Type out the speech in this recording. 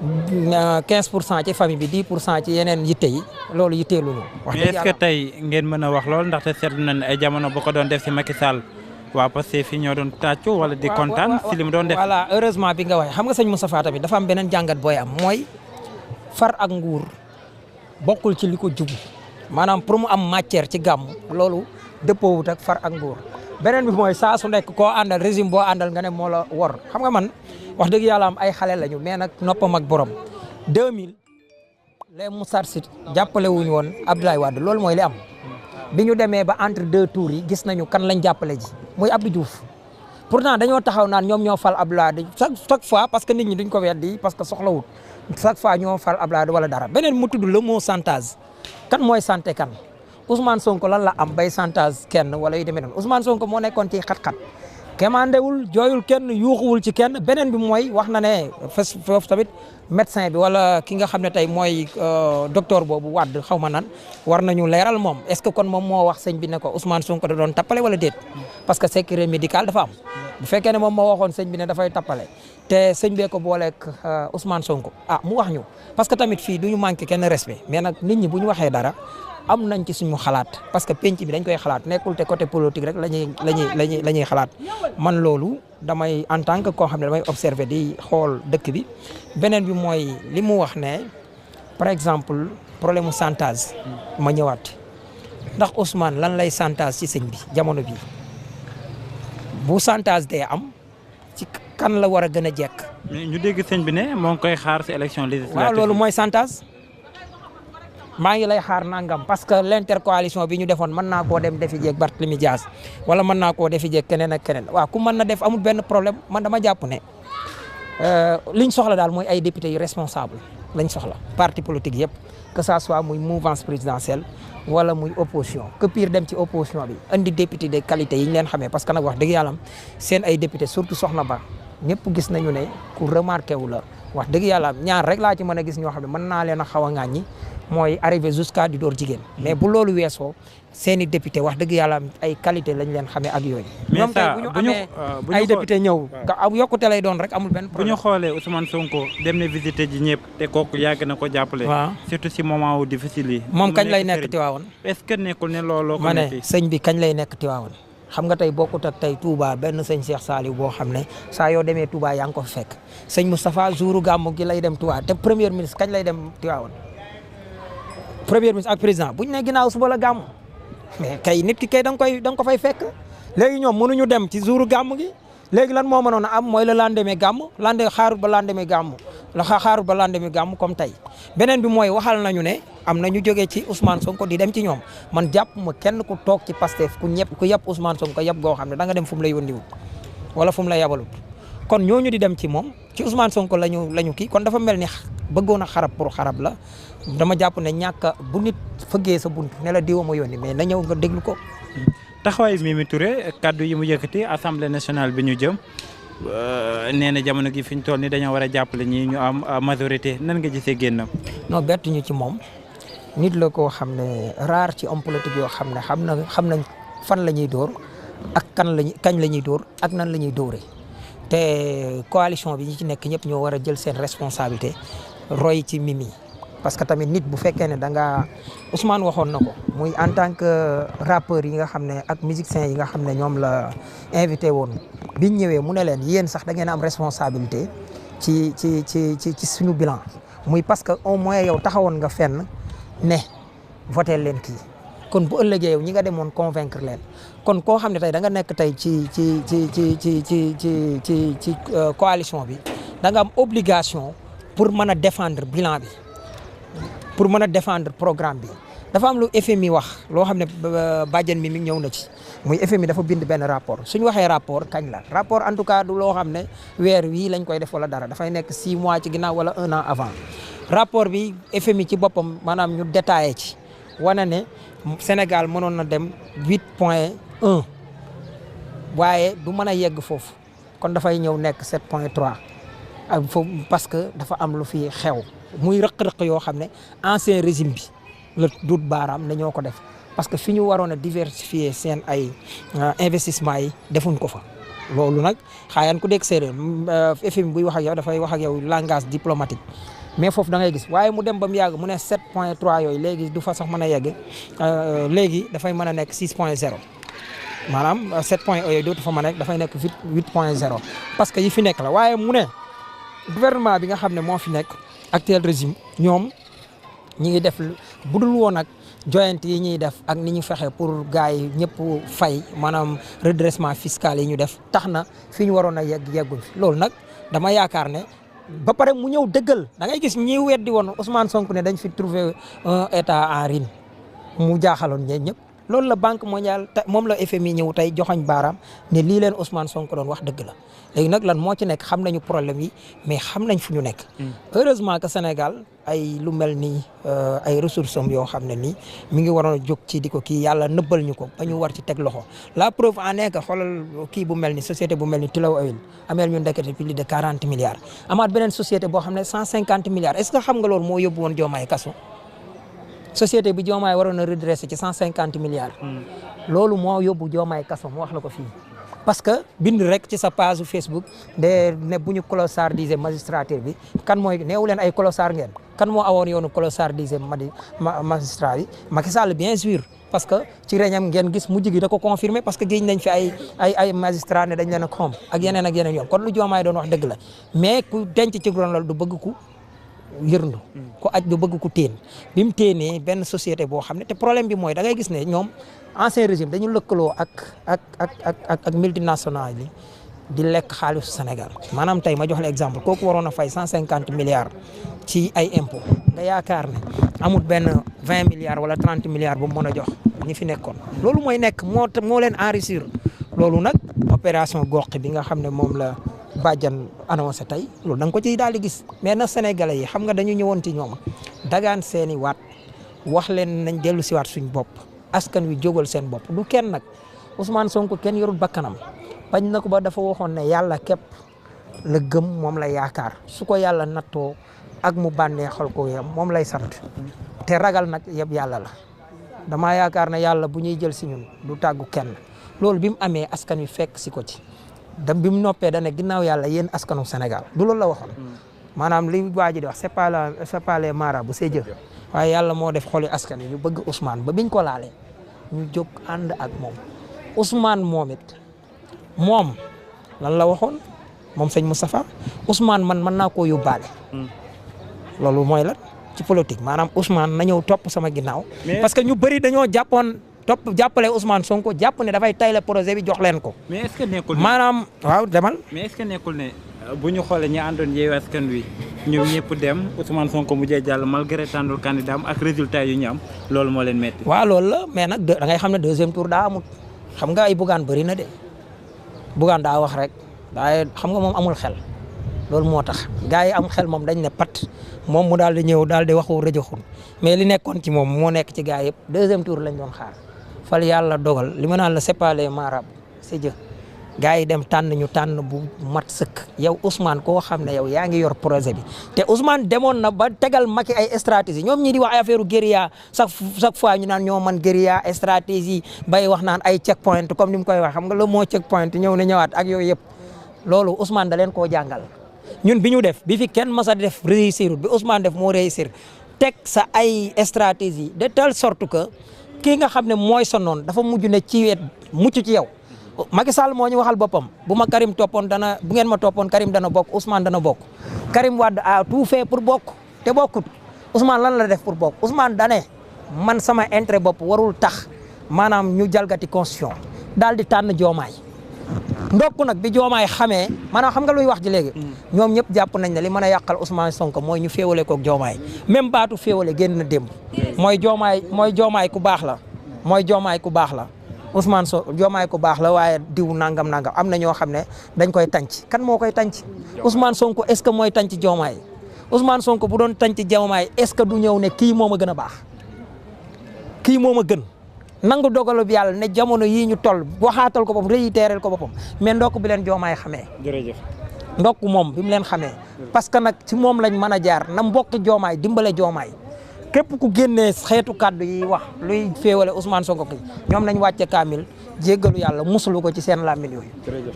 15% ci famille bi 10% ci yeneen yitte yi loolu yitteeluñu. wax dëgg est-ce que tey ngeen mën a wax lool ndaxte seetlu nañ ay jamono bu ko doon def si Macky Sall waa Pastef fi ñoo doon tàccu wala di kontaan si li mu doon def. voilà heureusement bi nga wax xam nga sëñ Moustapha tamit dafa am beneen jàngat booy am mooy far ak nguur bokkul ci li ko jubu maanaam pour mu am matière ci gàmm loolu dëppoowut ak far ak nguur. beneen bi mooy saa su nekk koo àndal régime boo àndal nga ne moo la wor xam nga man wax dëgg yàlla am ay xale lañu mais nag noppam ak borom 2000 les Moustarchidines jàppale wuñu woon Abdoulaye Wade loolu mooy li am bi ñu demee ba entre deux tours yi gis nañu kan lañ jàppale ji muy Abdou Diouf pourtant dañoo taxaw naan ñoom ñoo fal Abdoulaye Wade chaque fois parce que nit ñi duñ ko weddi parce que soxlawut chaque fois ñoo fal Abdoulaye Wade wala dara beneen mu tudd le mot chantage kan mooy santé kan Ousmane Sonko lan la am bay chantage kenn wala yu demee noonu Ousmane Sonko moo nekkoon ci xat-xat kemandewul jooyul kenn yuuxuwul ci kenn beneen bi mooy wax na ne foofu tamit médecin bi wala ki nga xam ne tey mooy docteur boobu Wade xaw ma nan war nañu leeral moom est-ce que kon moom moo wax sëñ bi ne ko Ousmane Sonko da doon tappale wala déet parce que secret médical dafa am bu fekkee ne moom moo waxoon sëñ bi ne dafay tappale te sëñ bee ko booleeg Ousmane Sonko mu wax ñu parce que tamit fii du ñu manqué kenn respect mais nag nit ñi bu ñu waxee dara am nañ ci suñu xalaat parce que penc bi dañ koy xalaat nekkul te côté politique rek la ñuy xalaat man loolu damay en tant que koo xam ne damay observer di xool dëkk bi beneen bi mooy li mu wax ne par exemple problème mu chantage ma ñëwaat ndax Ousmane lan lay chantage ci sëñ bi jamono bi bu chantage dee am ci kan la war a gën a jekk. mais ñu dégg sëñ bi ne moo ngi koy xaar ci élection législative. waaw loolu mooy chantage. maa ngi lay xaar nangam parce que l'intercoalition bi ñu defoon mën naa koo dem defi jeeg Barthélémy Dias wala mën naa koo defi jeeg keneen ak keneen waaw ku mën na def amul benn problème man dama jàpp ne liñ soxla daal mooy ay députés yu responsable lañ soxla parti politique yëpp que ça soit muy mouvance présidentielle wala muy opposition que pire dem ci opposition bi andi député de qualité yi ñu leen xamee parce que nag wax dëgg yàlla seen ay député surtout Soxna Ba ñëpp gis nañu ne ku remarqué wu la wax dëgg yàlla ñaar rek laa ci mën a gis ñoo xam ne mën naa leen a xaw a ŋàññi mooy arrivé jusqu'à di door jigéen mais bu loolu weesoo seen i député wax dëgg yàlla ay qualité lañ leen xamee ak yooyu. mais ça bu ñu amee ay député ñëw yokkute lay doon rek amul benn problème. bu ñu xoolee Ousmane Sonko dem na visiter ji ñëpp te kooku yàgg na ko jàppale. waaw surtout si moment wu difficile yi. moom kañ lay nekk Tiwaawoon. est-ce que nekkul ne looloo ko ma ne sëñ bi kañ lay nekk Tiwaawoon xam nga tey bokkut ak tey Touba benn sëñ Cheikh Saliou boo xam ne saa yoo demee Touba yaa ngi ko fi fekk sëñ Moustapha jouru gàmmu gi lay dem Touba te premier ministre kañ lay dem Tiwaawoon premier ministre ak président buñ ne ginnaaw suba la gàmmu mais kay nit ki kay da nga ko fay fekk léegi ñoom mënuñu dem ci jouru gàmmu gi léegi lan moo mënoon a am mooy le lendemain gàmmu xaarut ba lendemain gàmmu xaarut ba lendemain gàmmu comme tey beneen bi mooy waxal nañu ne am na ñu jógee ci Ousmane Sonko di dem ci ñoom man jàpp ma kenn ku toog ci Pastef ku yàpp Ousmane Sonko yàpp goo xam ne da nga dem fu mu la yónniwul wala fu mu la yabalut kon ñooñu di dem ci moom ci Ousmane Sonko lañu kii kon dafa mel ni bëggoon a xarab pour xarab la dama jàpp ne ñàkk bu nit fëggee sa bunt ne la diwa ma yónni mais na ñëw nga déglu ko. taxawaay Mimi Touré kaddu yi mu yëkkati assemblée nationale bi ñu jëm nee na jamono gi fi ñu toll ni dañoo war a jàppale ñi ñu am majorité nan nga gisee génnam. non bett ñu ci moom nit la koo xam ne rare ci homme politique yoo xam ne xam nañ fan la ñuy dóor ak kañ la ñuy dóor ak nan la ñuy dóoree te coalition bi ñi ci nekk ñëpp ñoo war a jël seen responsabilité roy ci Mimi. parce que tamit nit bu fekkee ne da nga Ousmane waxoon na ko muy en tant que rappeur yi nga xam ne ak musiciens yi nga xam ne ñoom la invité woon biñ ñëwee mu ne leen yéen sax da ngeen am responsabilité ci suñu bilan muy parce que au moins yow taxawoon nga fenn ne voté leen kii kon bu ëllëgee yow ñi nga demoon convaincre leen kon koo xam ne tey da nga nekk tey ci coalition bi da nga am obligation pour mën a défendre bilan bi. pour mën a défendre programme bi dafa am lu FMI wax loo xam ne bàjjen mi ñëw na ci muy FMI dafa bind benn rapport suñu waxee rapport kañ la rapport en tout cas du loo xam ne weer wii lañ koy def wala dara dafay nekk 6 mois ci ginnaaw wala 1 an avant rapport bi FMI ci boppam maanaam ñu détaillé ci wane ne Sénégal mënoon na dem 8.1 waaye du mën a yegg foofu kon dafay ñëw nekk 7.3 ak foofu parce que dafa am lu fi xew muy rëq-rëq yoo xam ne ancien régime bi la dut baaraam ne ñoo ko def parce que fi ñu waroon a diversifier seen ay investissement yi defuñ ko fa loolu nag xaayaan ku dégg séeréer FMI buy wax ak yow dafay wax ak yow langage diplomatique mais foofu da ngay gis waaye mu dem ba mu yàgg mu ne 7.3 yooyu léegi du fa sax mën a yegg léegi dafay mën a nekk 6.0 maanaam 7 point yooyu dootu fa mën a nekk dafay nekk 8.0 parce que yi fi nekk la waaye mu ne gouvernement bi nga xam ne moo fi nekk actuel régime ñoom ñi ngi def budul woon ak joyante yi ñuy def ak ni ñu fexe pour gars yi ñëpp fay maanaam redressement fiscal yi ñu def tax na fi ñu waroon a yegguñ fi loolu nag dama yaakaar ne ba pare mu ñëw dëggal da ngay gis ñi weddi woon Ousmane Sonko ne dañ fi trouver un état en ruine mu jaaxaloon ñëpp loolu la banque mondiale moom la FMI ñëw tey joxañ baaraam ne lii leen Ousmane Sonko doon wax dëgg la léegi nag lan moo ci nekk xam nañu problème yi mais xam nañ fu ñu nekk. heureusement que Sénégal ay lu mel ni ay ressources am yoo xam ne nii mi ngi waroon a jóg ci di ko kii yàlla nëbbal ñu ko ba ñu war ci teg loxo la preuve en est que xoolal kii bu mel ni société bu mel ni Tullow Oil ameel ñu ndekete plus de 40 milliards. amaat beneen société boo xam ne 150 milliards est-ce que xam nga loolu moo yóbbu woon Diomaye kaso. société bi Diomaye waroon a redressé ci 150 milliards. loolu moo yóbbu Diomaye kaso mu wax la ko fii. parce que bind rek ci sa page Facebook de ne bu ñu clochardisé magistrature bi kan mooy neewu leen ay clochard ngeen kan moo awoon yoonu clochardisé magistrat bi Macky Sall bien sûr parce que ci reñam ngeen gis mujj gi da ko confirmé parce que géej nañ fi ay magistrat ne dañ leen a xom ak yeneen yoon kon lu Diomaye doon wax dëgg la mais ku denc ci ron loolu du bëgg ku yërndu ko aj du bëgg ku téen bi mu téenee benn société boo xam ne te problème bi mooy da ngay gis ne ñoom ancien régime dañu lëkkaloo ak multinationales yi di lekk xaalisu Sénégal maanaam tey ma jox la exemple kooku waroon a fay 150 milliards ci ay impôts nga yaakaar ne amul benn 20 milliards wala 30 milliards bu mu mën a jox ñi fi nekkoon loolu mooy nekk moo leen enrichir loolu nag opération gox bi nga xam ne moom la bàjjan annoncé tey loolu da nga ko ciy daal di gis mais na Sénégalais yi xam nga dañu ñëwoon ci ñoom dagaan seeni waat wax leen nañ dellu si waat suñ bopp askan wi jógal seen bopp du kenn nag Ousmane Sonko kenn yorul bakkanam bañ na ko ba dafa waxoon ne yàlla képp la gëm moom la yaakaar su ko yàlla nattoo ak mu bànneexal ko yam moom lay sant te ragal nag yëpp yàlla la damaa yaakaar ne yàlla bu ñuy jël si ñun du tàggu kenn loolu bi mu amee askan wi fekk si ko ci da bi mu noppee da ne ginnaaw yàlla yéen askanu Sénégal du loolu la waxoon maanaam li waa ji di wax c'est pas les marabouts c'est Dieu waaye yàlla moo def xoli askan wi ñu bëgg Ousmane ba biñ ko laalee ñu jóg ànd ak moom Ousmane moom it moom lan la waxoon moom sëñ Moustapha Ousmane man mën naa koo yóbbaale loolu mooy la ci politique maanaam Ousmane na ñëw topp sama ginnaaw parce que ñu bëri dañoo jàppale Ousmane Sonko jàpp ne dafay tayle projet bi jox leen ko. mais est-ce que nekkul maanaam waaw demal. mais est-ce que nekkul ne bu ñu xoolee ñi àndoon Yewwi Askan Wi ñoom ñëpp dem Ousmane Sonko mujjee jàll malgré tànnul candidat am ak résultat yu ñu am loolu moo leen metti. waaw loolu la mais nag da ngay xam ne deuxième tour daa amul xam nga ay Bougane bëri na de Bougane daa wax rek waaye xam nga moom amul xel loolu moo tax gars yi am xel moom dañ ne pat moom mu daal di ñëw daal di waxu rëjëxul mais li nekkoon ci moom moo nekk ci gars yëpp deuxième tour lañ doon xaar. fal yàlla dogal li ma naan la c'est pas les marabouts c'est Dieu gars yi dem tànn ñu tànn bu mat sëkk yow Ousmane koo xam ne yow yaa ngi yor projet bi te Ousmane demoon na ba tegal Macky ay stratégie ñoom ñi di wax ay affaire guérilla chaque fois ñu naan ñoo man guérilla stratégie bay wax naan ay check point comme ni mu koy wax xam nga le mot check point ñëw na ñëwaat ak yooyu yëpp loolu Ousmane da leen koo jàngal ñun bi ñu def bi fi kenn mas a def réussir bi Ousmane def moo réussir teg sa ay stratégie de telle sorte que kii nga xam ne mooy sa noon dafa mujj ne ci wet mucc ci yow Macky Sall moo ñu waxal boppam bu ma Karim toppoon bu ngeen ma toppoon Karim dana bokk Ousmane dana bokk Karim Wade a tout fait pour bokk te bokkut Ousmane lan la def pour bokk Ousmane dane man sama intérêt bopp warul tax maanaam ñu jalgati constitution daal di tànn Diomaye ndokk nag bi Diomaye xamee maanaam xam nga luy wax ji léegi ñoom ñëpp jàpp nañ ne li mën a yàqal Ousmane Sonko mooy ñu féewale koog Diomaye même baatu féewale génn na démb mooy Diomaye ku baax la mooy Diomaye ku baax la Ousmane Diomaye ku baax la waaye diw nangam am na ñoo xam ne dañ koy tànc kan moo koy tànc Ousmane Sonko est-ce que mooy tànc Diomaye Ousmane Sonko bu doon tànc Diomaye est-ce que du ñëw ne kii moo ma gën a baax kii moo ma gën nangu dogalu bi yàlla ne jamono yii ñu toll waxaatal ko boppam réitérel ko boppam mais ndokk bi leen Diomaye xamee. jërëjëf. ndokk moom bi mu leen xamee. parce que nag ci moom lañ mën a jaar na mbokk Diomaye dimbale Diomaye képp ku génnee xeetu kàddu yi wax luy féewale Ousmane Sonko ki ñoom nañ wàcce kaamil jéggalu yàlla musulu ko ci seen làmmiñ yooyu. jërëjëf.